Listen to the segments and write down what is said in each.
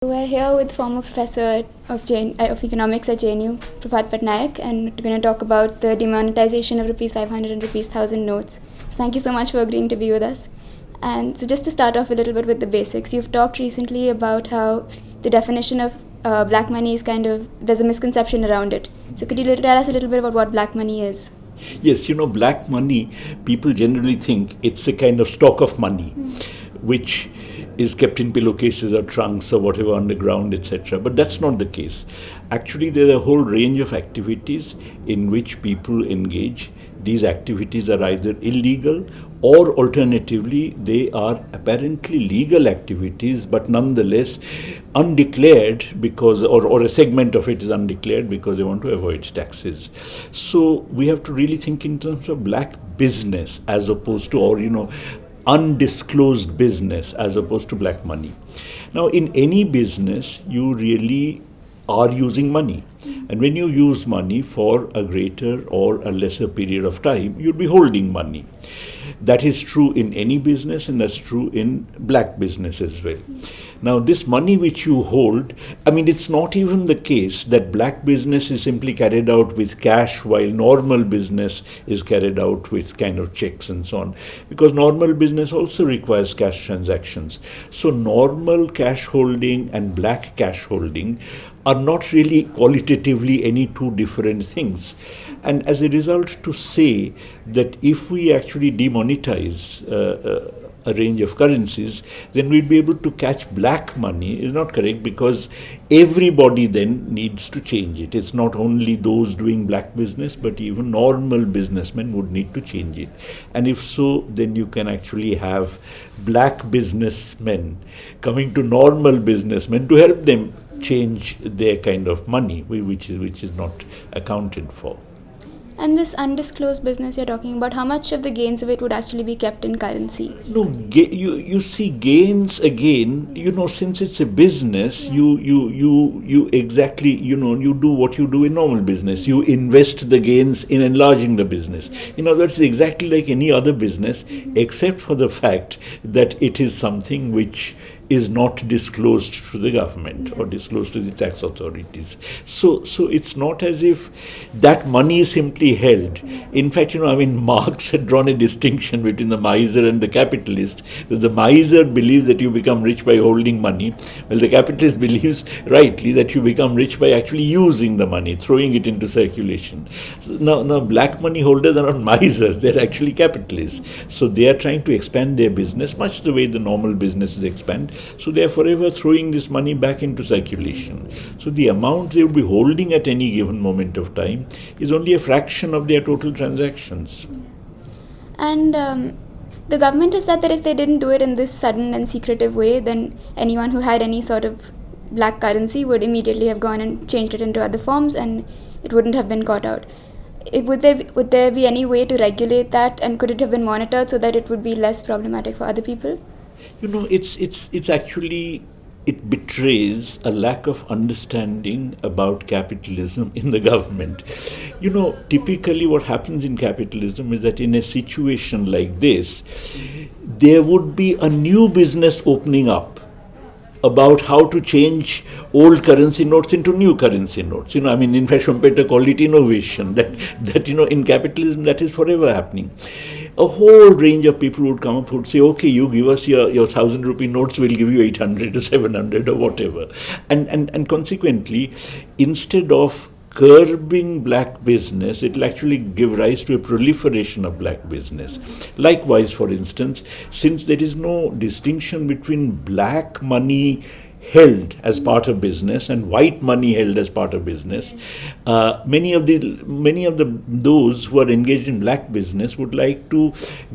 We're here with former professor of economics at JNU, Prabhat Patnaik, and we're going to talk about the demonetization of rupees 500 and rupees 1000 notes. So thank you so much for agreeing to be with us. And so just to start off a little bit with the basics, you've talked recently about how the definition of black money is there's a misconception around it. So could you tell us a little bit about what black money is? Yes, black money, people generally think it's a kind of stock of money, which is kept in pillowcases or trunks or whatever underground, etc. But that's not the case. Actually, there are a whole range of activities in which people engage. These activities are either illegal or alternatively, they are apparently legal activities, but nonetheless undeclared because, or a segment of it is undeclared because they want to avoid taxes. So we have to really think in terms of black business as opposed to, undisclosed business as opposed to black money. Now, in any business, you really are using money. And when you use money for a greater or a lesser period of time, you'll be holding money. That is true in any business, and that's true in black business as well. Now, this money which you hold, it's not even the case that black business is simply carried out with cash while normal business is carried out with kind of checks and so on. Because normal business also requires cash transactions. So normal cash holding and black cash holding are not really qualitatively any two different things. And as a result, to say that if we actually demonetize a range of currencies, then we'll be able to catch black money is not correct, because everybody then needs to change it. It's not only those doing black business, but even normal businessmen would need to change it. And if so, then you can actually have black businessmen coming to normal businessmen to help them change their kind of money, which is not accounted for. And this undisclosed business you're talking about, how much of the gains of it would actually be kept in currency? No, you see gains again, since it's a business, you exactly, you do what you do in normal business. You invest the gains in enlarging the business. In other words, it's exactly like any other business, except for the fact that it is something which is not disclosed to the government or disclosed to the tax authorities. So it's not as if that money is simply held. In fact, Marx had drawn a distinction between the miser and the capitalist. The miser believes that you become rich by holding money, while the capitalist believes rightly that you become rich by actually using the money, throwing it into circulation. So now black money holders are not misers, they're actually capitalists. So they are trying to expand their business much the way the normal businesses expand. So they are forever throwing this money back into circulation. So the amount they will be holding at any given moment of time is only a fraction of their total transactions. And the government has said that if they didn't do it in this sudden and secretive way, then anyone who had any sort of black currency would immediately have gone and changed it into other forms, and it wouldn't have been caught out. Would there be any way to regulate that, and could it have been monitored so that it would be less problematic for other people? It's actually, it betrays a lack of understanding about capitalism in the government. Typically what happens in capitalism is that in a situation like this, there would be a new business opening up about how to change old currency notes into new currency notes. In fact, Schumpeter called it innovation. That in capitalism, that is forever happening. A whole range of people would come up who would say, okay, you give us your 1,000 rupee notes, we'll give you 800 or 700 or whatever. And consequently, instead of curbing black business, it will actually give rise to a proliferation of black business. Likewise, for instance, since there is no distinction between black money held as part of business and white money held as part of business, many of those who are engaged in black business would like to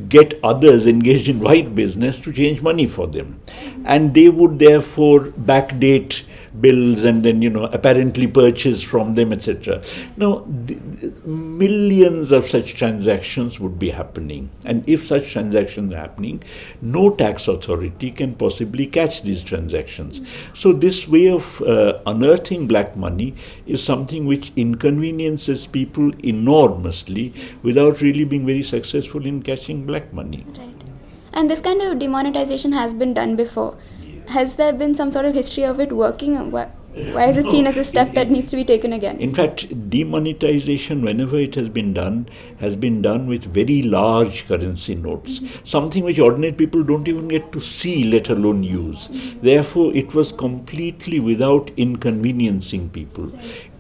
get others engaged in white business to change money for them, and they would therefore backdate bills and then apparently purchase from them, etc. Now millions of such transactions would be happening, and if such transactions are happening, no tax authority can possibly catch these transactions. So this way of unearthing black money is something which inconveniences people enormously without really being very successful in catching black money. Right. And this kind of demonetization has been done before. has there been some sort of history of it working? Why is it seen as a step that needs to be taken again? In fact, demonetization, whenever it has been done with very large currency notes, something which ordinary people don't even get to see, let alone use. Therefore, it was completely without inconveniencing people.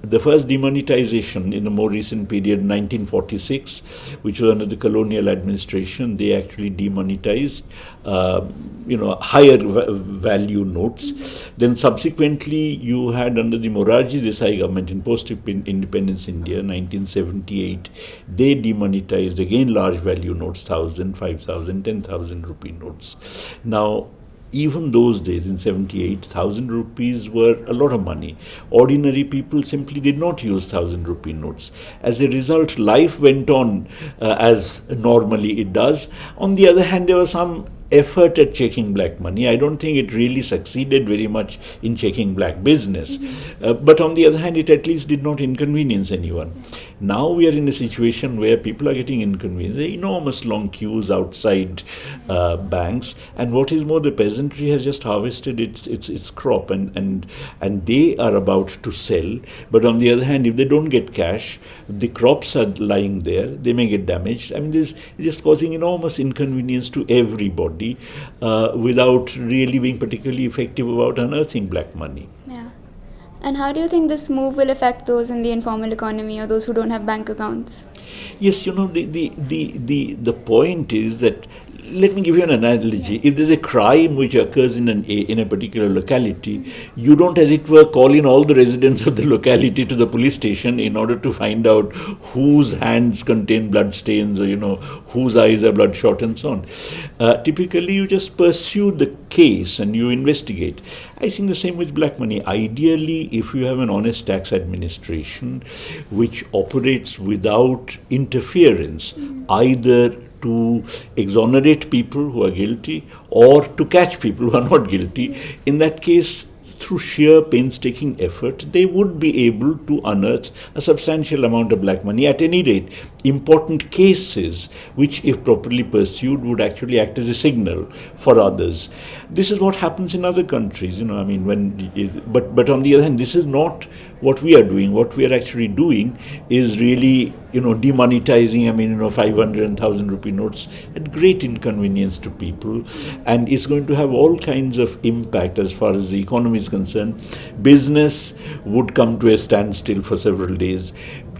The first demonetization in a more recent period, 1946, which was under the colonial administration, they actually demonetized, higher value notes. Then subsequently, you had under the Morarji Desai government in post-independence India, 1978, they demonetized again large value notes, 1,000, 5,000, 10,000 rupee notes. Now, even those days in 78, 1,000 rupees were a lot of money. Ordinary people simply did not use 1,000 rupee notes. As a result, life went on as normally it does. On the other hand, there was some effort at checking black money. I don't think it really succeeded very much in checking black business. But on the other hand, it at least did not inconvenience anyone. Now we are in a situation where people are getting inconvenienced. There are enormous long queues outside banks, and what is more, the peasantry has just harvested its crop, and they are about to sell. But on the other hand, if they don't get cash, the crops are lying there, they may get damaged. I mean, this is just causing enormous inconvenience to everybody without really being particularly effective about unearthing black money. Yeah. And how do you think this move will affect those in the informal economy or those who don't have bank accounts? Yes, the point is that, let me give you an analogy. If there's a crime which occurs in a particular locality, you don't, as it were, call in all the residents of the locality to the police station in order to find out whose hands contain blood stains or whose eyes are bloodshot and so on. Typically, you just pursue the case and you investigate. I think the same with black money. Ideally, if you have an honest tax administration which operates without interference, either to exonerate people who are guilty or to catch people who are not guilty, in that case, through sheer painstaking effort, they would be able to unearth a substantial amount of black money. At any rate, important cases which, if properly pursued, would actually act as a signal for others. This is what happens in other countries, but on the other hand, this is not what we are doing. What we are actually doing is really, demonetizing, 500 and 1,000 rupee notes at great inconvenience to people, and it's going to have all kinds of impact as far as the economy is concerned. Business would come to a standstill for several days.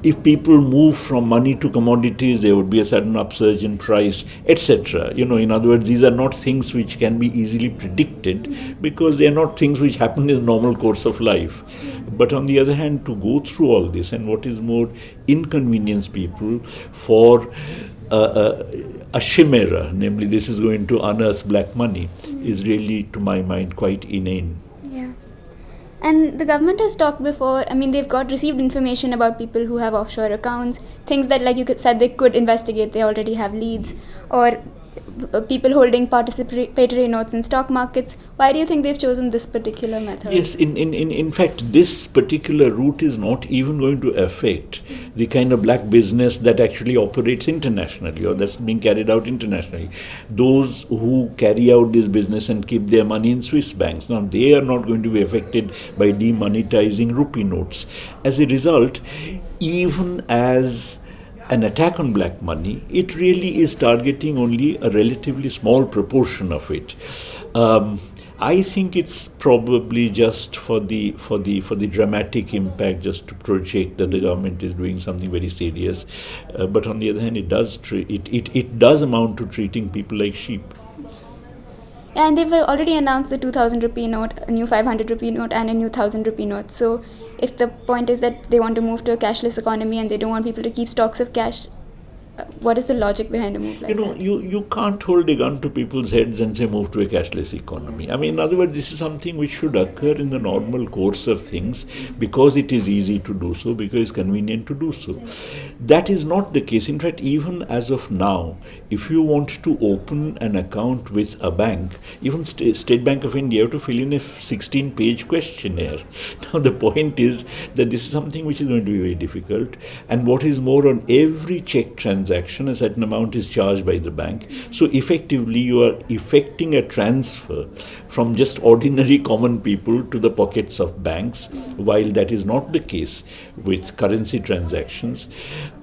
If people move from money to commodities, there would be a sudden upsurge in price, etc. In other words, these are not things which can be easily predicted because they are not things which happen in the normal course of life. But on the other hand, to go through all this and what is more, inconvenience people for a chimera, namely this is going to unearth black money, is really, to my mind, quite inane. Yeah. And the government has talked before, they've received information about people who have offshore accounts, things that, like you said, they could investigate, they already have leads, or people holding participatory notes in stock markets. Why do you think they've chosen this particular method? Yes, in fact, this particular route is not even going to affect the kind of black business that actually operates internationally or that's being carried out internationally. Those who carry out this business and keep their money in Swiss banks, now they are not going to be affected by demonetizing rupee notes. As a result, even as an attack on black money, it really is targeting only a relatively small proportion of it. I think it's probably just for the dramatic impact, just to project that the government is doing something very serious. But on the other hand, it does amount to treating people like sheep. And they've already announced the 2,000 rupee note, a new 500 rupee note, and a new 1,000 rupee note. So if the point is that they want to move to a cashless economy and they don't want people to keep stocks of cash, what is the logic behind a move like that? You can't hold a gun to people's heads and say move to a cashless economy. In other words, this is something which should occur in the normal course of things because it is easy to do so, because it's convenient to do so. That is not the case. In fact, even as of now, if you want to open an account with a bank, even State Bank of India, you have to fill in a 16-page questionnaire. Now, the point is that this is something which is going to be very difficult, and what is more, on every check transaction, transaction, a certain amount is charged by the bank. So effectively, you are effecting a transfer from just ordinary common people to the pockets of banks, while that is not the case with currency transactions.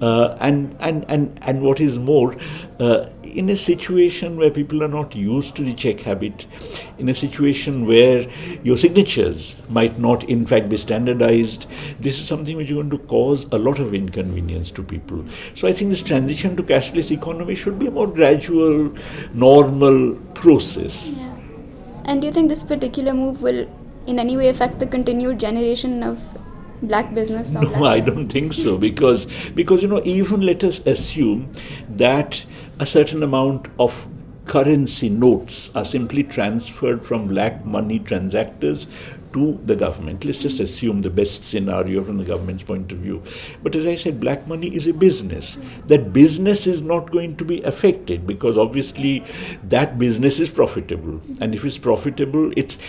And what is more, in a situation where people are not used to the check habit, in a situation where your signatures might not in fact be standardized, this is something which is going to cause a lot of inconvenience to people. So I think this transition to cashless economy should be a more gradual, normal process. Yeah. And do you think this particular move will in any way affect the continued generation of black business? Or No, I don't think so, because even let us assume that a certain amount of currency notes are simply transferred from black money transactors to the government. Let's just assume the best scenario from the government's point of view. But as I said, black money is a business. That business is not going to be affected because obviously that business is profitable. And if it's profitable, it's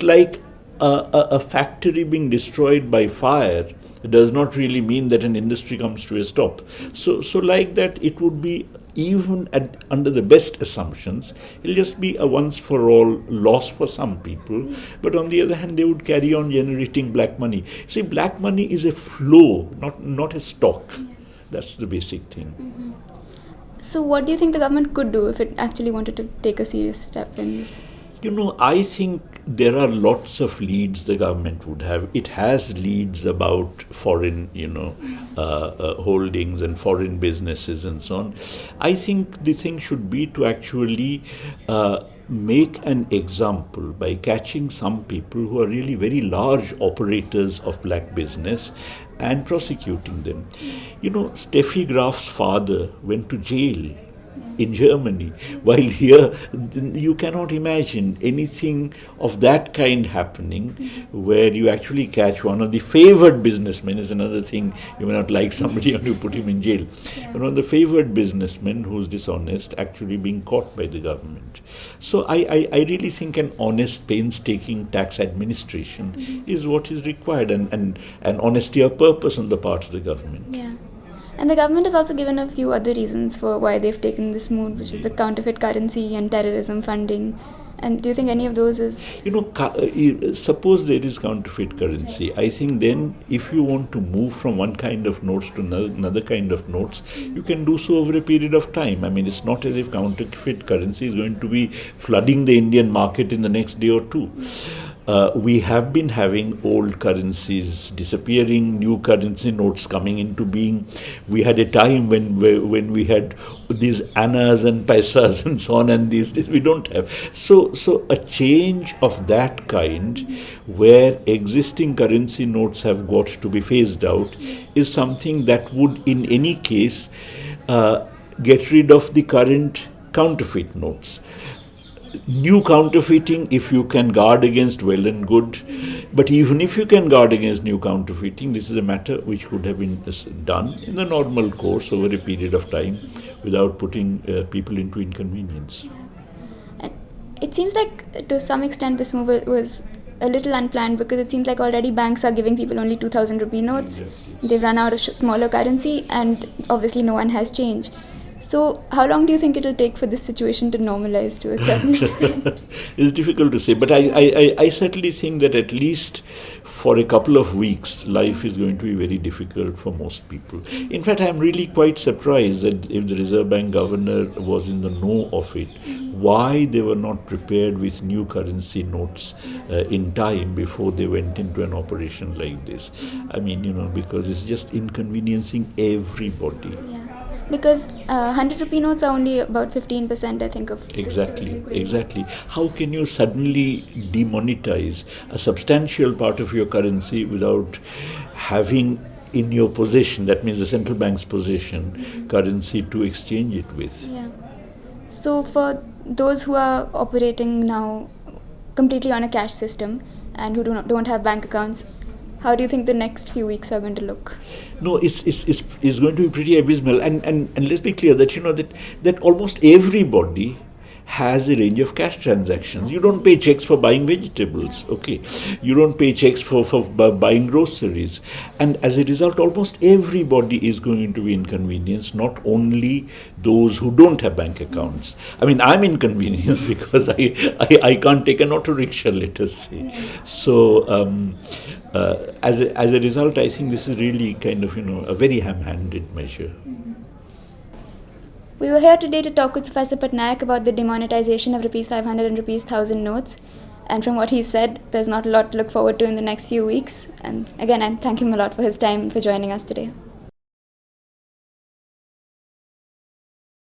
like a factory being destroyed by fire. It does not really mean that an industry comes to a stop. So like that, it would be, even under the best assumptions, it'll just be a once for all loss for some people. But on the other hand, they would carry on generating black money. See, black money is a flow, not a stock. That's the basic thing. Mm-hmm. So what do you think the government could do if it actually wanted to take a serious step in this? I think there are lots of leads the government would have. It has leads about foreign, holdings and foreign businesses and so on. I think the thing should be to actually make an example by catching some people who are really very large operators of black business and prosecuting them. Steffi Graf's father went to jail in Germany, while here you cannot imagine anything of that kind happening, where you actually catch one of the favored businessmen. Is another thing. You may not like somebody and you put him in jail. One of the favored businessmen who's dishonest actually being caught by the government. So I really think an honest, painstaking tax administration is what is required, and honesty of purpose on the part of the government. Yeah. And the government has also given a few other reasons for why they've taken this move, which is the counterfeit currency and terrorism funding. And do you think any of those is... Suppose there is counterfeit currency. I think then if you want to move from one kind of notes to another kind of notes, you can do so over a period of time. I mean, it's not as if counterfeit currency is going to be flooding the Indian market in the next day or two. We have been having old currencies disappearing, new currency notes coming into being. We had a time when we had these annas and paisas and so on, and these days we don't have. So a change of that kind, where existing currency notes have got to be phased out, is something that would in any case get rid of the current counterfeit notes. New counterfeiting, if you can guard against, well and good. But even if you can guard against new counterfeiting, this is a matter which could have been done in the normal course over a period of time without putting people into inconvenience. And it seems like to some extent this move was a little unplanned, because it seems like already banks are giving people only 2,000 rupee notes. Exactly. They've run out of smaller currency, and obviously no one has change. So how long do you think it will take for this situation to normalize to a certain extent? It's difficult to say, but I certainly think that at least for a couple of weeks, life is going to be very difficult for most people. In fact, I'm really quite surprised that if the Reserve Bank governor was in the know of it, why they were not prepared with new currency notes in time before they went into an operation like this. I mean, because it's just inconveniencing everybody. Yeah. Because 100 rupee notes are only about 15%, I think, of... Exactly. How can you suddenly demonetize a substantial part of your currency without having in your possession, that means the central bank's possession, currency to exchange it with? Yeah. So for those who are operating now completely on a cash system and who don't have bank accounts, how do you think the next few weeks are going to look? No, it's going to be pretty abysmal. And let's be clear that that almost everybody has a range of cash transactions. You don't pay checks for buying vegetables, okay? You don't pay checks for buying groceries. And as a result, almost everybody is going to be inconvenienced, not only those who don't have bank accounts. I mean, I'm inconvenienced because I can't take an auto rickshaw, let us say. So, as a result, I think this is really kind of, a very ham-handed measure. We were here today to talk with Professor Patnaik about the demonetization of rupees 500 and rupees 1000 notes. And from what he said, there's not a lot to look forward to in the next few weeks. And again, I thank him a lot for his time and for joining us today.